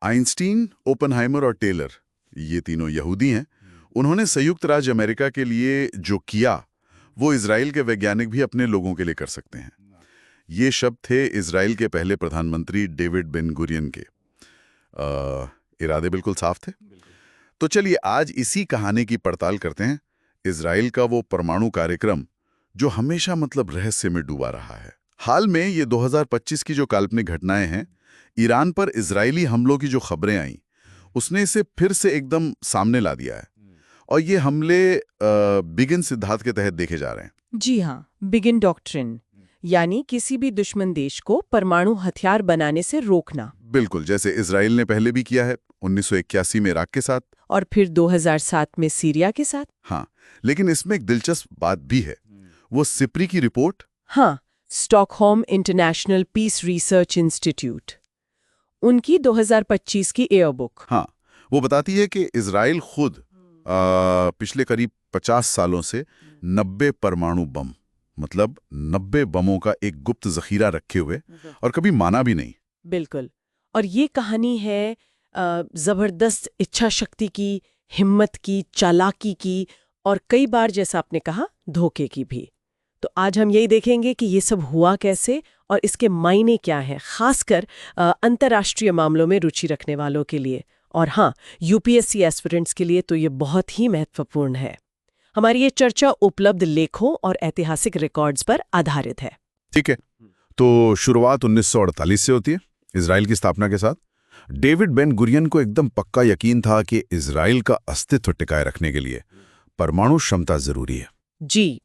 Einstein, Oppenheimer और Taylor, ये तीनों यहूदी हैं। उन्होंने संयुक्त राज्य अमेरिका के लिए जो किया वो इजराइल के वैज्ञानिक भी अपने लोगों के लिए कर सकते हैं। ये शब्द थे इजराइल के पहले प्रधानमंत्री डेविड बेन गुरियन के। इरादे बिल्कुल साफ थे। तो चलिए आज इसी कहानी की पड़ताल करते हैं। इजराइल का वो परमाणु कार्यक्रम जो हमेशा रहस्य में डूबा रहा है। हाल में ये 2025 की जो काल्पनिक घटनाएं हैं, ईरान पर इजरायली हमलों की जो खबरें आईं, उसने इसे फिर से एकदम सामने ला दिया है। और ये हमले बिगिन सिद्धांत के तहत देखे जा रहे हैं। जी हाँ, बिगिन डॉक्ट्रिन, यानी किसी भी दुश्मन देश को परमाणु हथियार बनाने से रोकना। बिल्कुल, जैसे इजराइल ने पहले भी किया है 1981 में इराक के साथ और फिर 2007 में सीरिया के साथ। हाँ, लेकिन इसमें एक दिलचस्प बात भी है। वो सिप्री की रिपोर्ट, हाँ, Stockholm International Peace Research Institute, उनकी 2025 की एयर बुक। हाँ, वो बताती है कि इजराइल खुद पिछले करीब 50 सालों से 90 परमाणु बम 90 बमों का एक गुप्त जखीरा रखे हुए और कभी माना भी नहीं। बिल्कुल, और ये कहानी है जबरदस्त इच्छा शक्ति की, हिम्मत की, चालाकी की और कई बार जैसा आपने कहा धोखे की भी। तो आज हम यही देखेंगे कि ये सब हुआ कैसे और इसके मायने क्या हैं, खासकर अंतर्राष्ट्रीय मामलों में रुचि रखने वालों के लिए। और हाँ, यूपीएससी एस्पिरेंट्स के लिए तो ये बहुत ही महत्वपूर्ण है। हमारी ये चर्चा उपलब्ध लेखों और ऐतिहासिक रिकॉर्ड्स पर आधारित है। ठीक है, तो शुरुआत 1948 से होती है इजराइल की स्थापना के साथ। डेविड बेन गुरियन को एकदम पक्का यकीन था कि इजराइल का अस्तित्व टिकाए रखने के लिए परमाणु क्षमता जरूरी है। जी,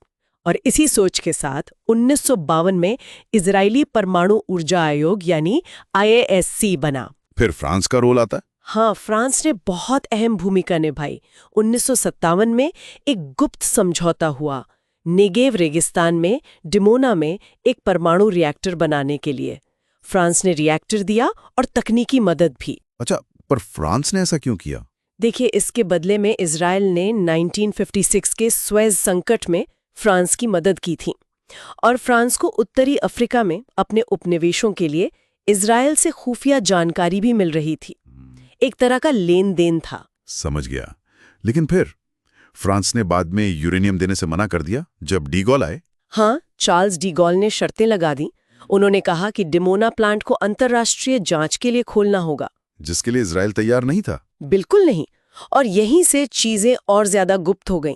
और इसी सोच के साथ 1952 में इजरायली परमाणु ऊर्जा आयोग यानी IASC बना। फिर फ्रांस का रोल आता है। हाँ, फ्रांस ने बहुत अहम भूमिका निभाई। 1957 में एक गुप्त समझौता हुआ नेगेव रेगिस्तान में डिमोना में एक परमाणु रिएक्टर बनाने के लिए। फ्रांस ने रिएक्टर दिया और तकनीकी मदद भी। अच्छा, पर फ्रांस ने ऐसा क्यों किया? देखिए, इसके बदले में इजराइल ने 1956 के स्वेज संकट में फ्रांस की मदद की थी और फ्रांस को उत्तरी अफ्रीका में अपने उपनिवेशों के लिए इजराइल से खुफिया जानकारी भी मिल रही थी। एक तरह का लेन देन था। समझ गया। लेकिन फिर फ्रांस ने बाद में यूरेनियम देने से मना कर दिया जब डी गॉल आए। हाँ, चार्ल्स डी गॉल ने शर्तें लगा दी। उन्होंने कहा कि डिमोना प्लांट को अंतर्राष्ट्रीय जांच के लिए खोलना होगा, जिसके लिए इजराइल तैयार नहीं था। बिल्कुल नहीं। और यहीं से चीजें और ज्यादा गुप्त हो गईं।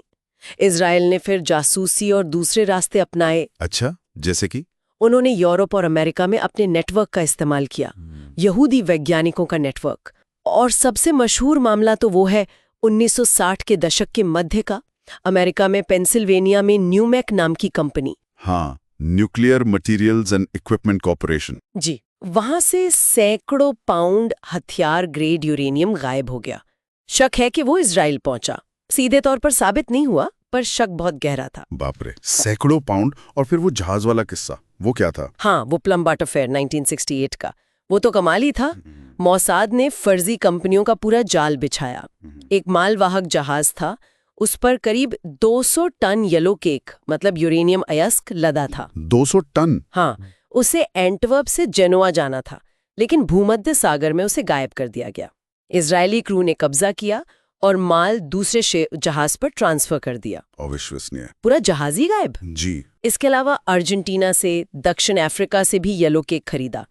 इजराइल ने फिर जासूसी और दूसरे रास्ते अपनाए। अच्छा, जैसे कि? उन्होंने यूरोप और अमेरिका में अपने नेटवर्क का इस्तेमाल किया, यहूदी वैज्ञानिकों का नेटवर्क। और सबसे मशहूर मामला तो वो है 1960 के दशक के मध्य का, अमेरिका में पेंसिल्वेनिया में न्यूमेक नाम की कंपनी। हाँ, nuclear materials and equipment corporation. जी, वहां से सैकड़ों पाउंड हथियार ग्रेड यूरेनियम गायब हो गया। शक है कि वो इजराइल पहुंचा। सीधे तौर पर साबित नहीं हुआ, पर शक बहुत गहरा था। बाप रे, सैकड़ों पाउंड। और फिर वो जहाज वाला किस्सा, वो क्या था? हाँ, वो प्लम्बाट अफेयर 1968 का, वो तो कमाल ही था। मोसाद ने फर्जी कंपनियों का पूरा जाल बिछाया। एक मालवाहक जहाज था, उस पर करीब 200 टन येलो केक यूरेनियम अयस्क लदा था। 200 टन? हाँ, उसे एंटवर्प से जेनोआ जाना था, लेकिन भूमध्य सागर में उसे गायब कर दिया गया। इजरायली क्रू ने कब्जा किया और माल दूसरे जहाज पर ट्रांसफर कर दिया। अविश्वसनीय। पूरा जहाज ही गायब। जी। इसके अलावा अर्जेंटीना से, दक्षिण अफ्रीका से भी येलो केक खरीदा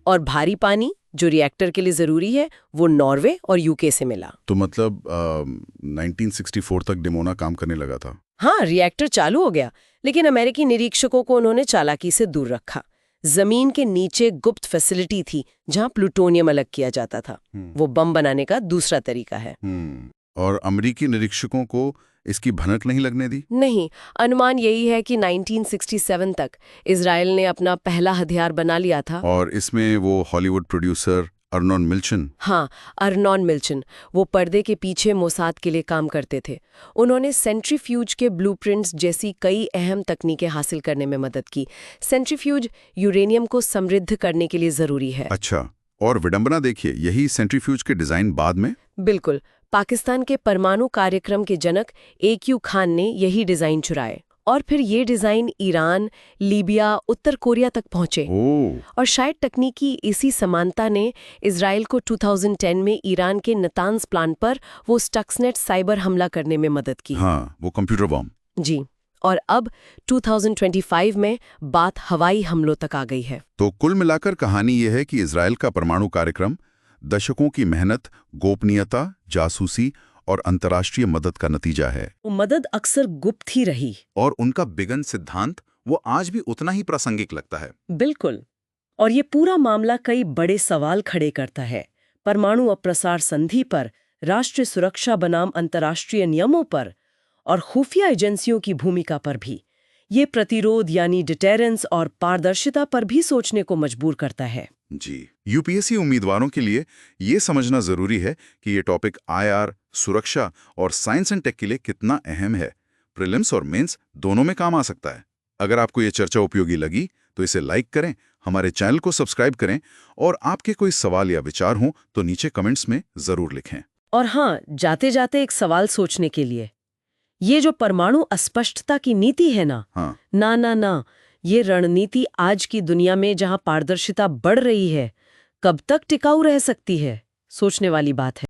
और भारी पानी जो रिएक्टर के लिए जरूरी है वो नॉर्वे और यूके से मिला। तो 1964 तक डिमोना काम करने लगा था। हाँ, रिएक्टर चालू हो गया, लेकिन अमेरिकी निरीक्षकों को उन्होंने चालाकी से दूर रखा। जमीन के नीचे गुप्त फैसिलिटी थी जहां प्लूटोनियम अलग किया जाता था। वो बम बनाने का दूसरा तरीका है। और अमेरिकी निरीक्षकों को इसकी भनक नहीं लगने दी? नहीं, अनुमान यही है कि 1967 तक इजराइल ने अपना पहला हथियार बना लिया था। और इसमें वो हॉलीवुड प्रोड्यूसर अर्नोन मिल्चन। हाँ, अर्नोन मिल्चन, वो पर्दे के पीछे मोसाद के लिए काम करते थे। उन्होंने सेंट्रीफ्यूज के ब्लूप्रिंट्स जैसी कई अहम तकनीकें हासिल करने में मदद की। सेंट्रीफ्यूज यूरेनियम को समृद्ध करने के लिए जरूरी है। अच्छा, और विडंबना देखिए, यही सेंट्रीफ्यूज के डिजाइन बाद में? बिल्कुल, पाकिस्तान के परमाणु कार्यक्रम के जनक AQ खान ने यही डिजाइन चुराए और फिर ये डिजाइन ईरान, लीबिया, उत्तर कोरिया तक पहुंचे। और शायद तकनीकी इसी समानता ने इजराइल को 2010 में ईरान के नतांज प्लान पर वो स्टक्सनेट साइबर हमला करने में मदद की। हाँ, वो कंप्यूटर बॉम्ब। जी, और अब 2025 में बात हवाई हमलों तक आ गई है। तो कुल मिलाकर कहानी ये है कि इजराइल का परमाणु कार्यक्रम दशकों की मेहनत, गोपनीयता, जासूसी और अंतर्राष्ट्रीय मदद का नतीजा है। वो मदद अक्सर गुप्त ही रही। और उनका बिगन सिद्धांत वो आज भी उतना ही प्रासंगिक लगता है। बिल्कुल। और ये पूरा मामला कई बड़े सवाल खड़े करता है। परमाणु अप्रसार संधि पर, राष्ट्रीय सुरक्षा बनाम अंतर्राष्ट्रीय नियमों पर और खुफिया एजेंसियों की भूमिका पर भी। ये प्रतिरोध यानी डिटेरेंस और पारदर्शिता पर भी सोचने को मजबूर करता है। जी, यूपीएससी उम्मीदवारों के लिए ये समझना जरूरी है कि ये टॉपिक आईआर, सुरक्षा और साइंस एंड टेक के लिए कितना अहम है। प्रीलिम्स और मेंस दोनों में काम आ सकता है। अगर आपको ये चर्चा उपयोगी लगी तो इसे लाइक करें, हमारे चैनल को सब्सक्राइब करें और आपके कोई सवाल या विचार हों तो नीचे कमेंट्स में जरूर लिखें। और हाँ, जाते जाते एक सवाल सोचने के लिए, ये जो परमाणु अस्पष्टता की नीति है ना, हाँ, ना, ये रणनीति आज की दुनिया में जहां पारदर्शिता बढ़ रही है, कब तक टिकाऊ रह सकती है? सोचने वाली बात है।